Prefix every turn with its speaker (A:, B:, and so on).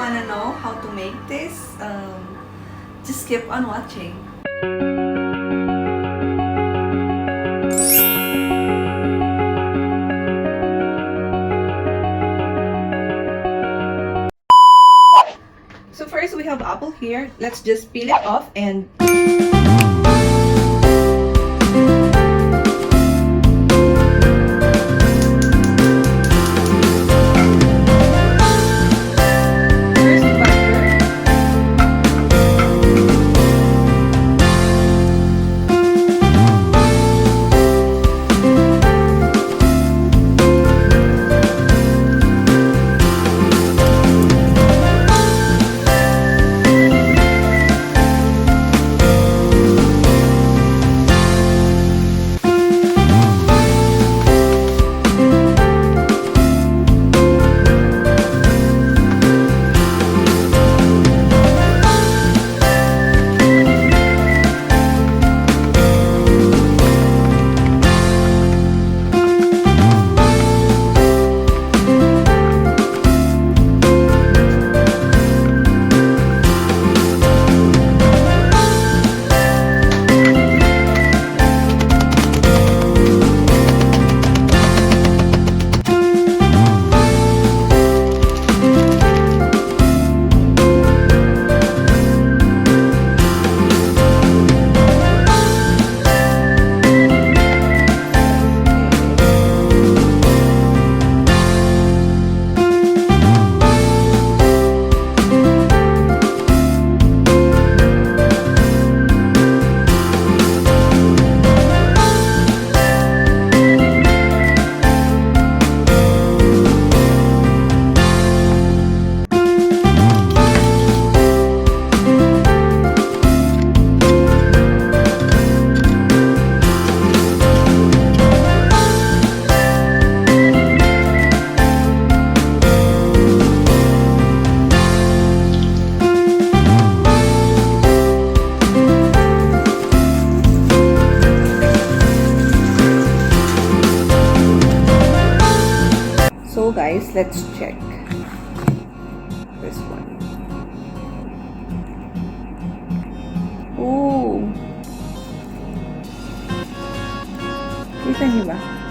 A: wanna know how to make this, just keep on watching. So first we have apple here. Let's just peel it off and so guys, let's check this one. Oh, kita niyo ba?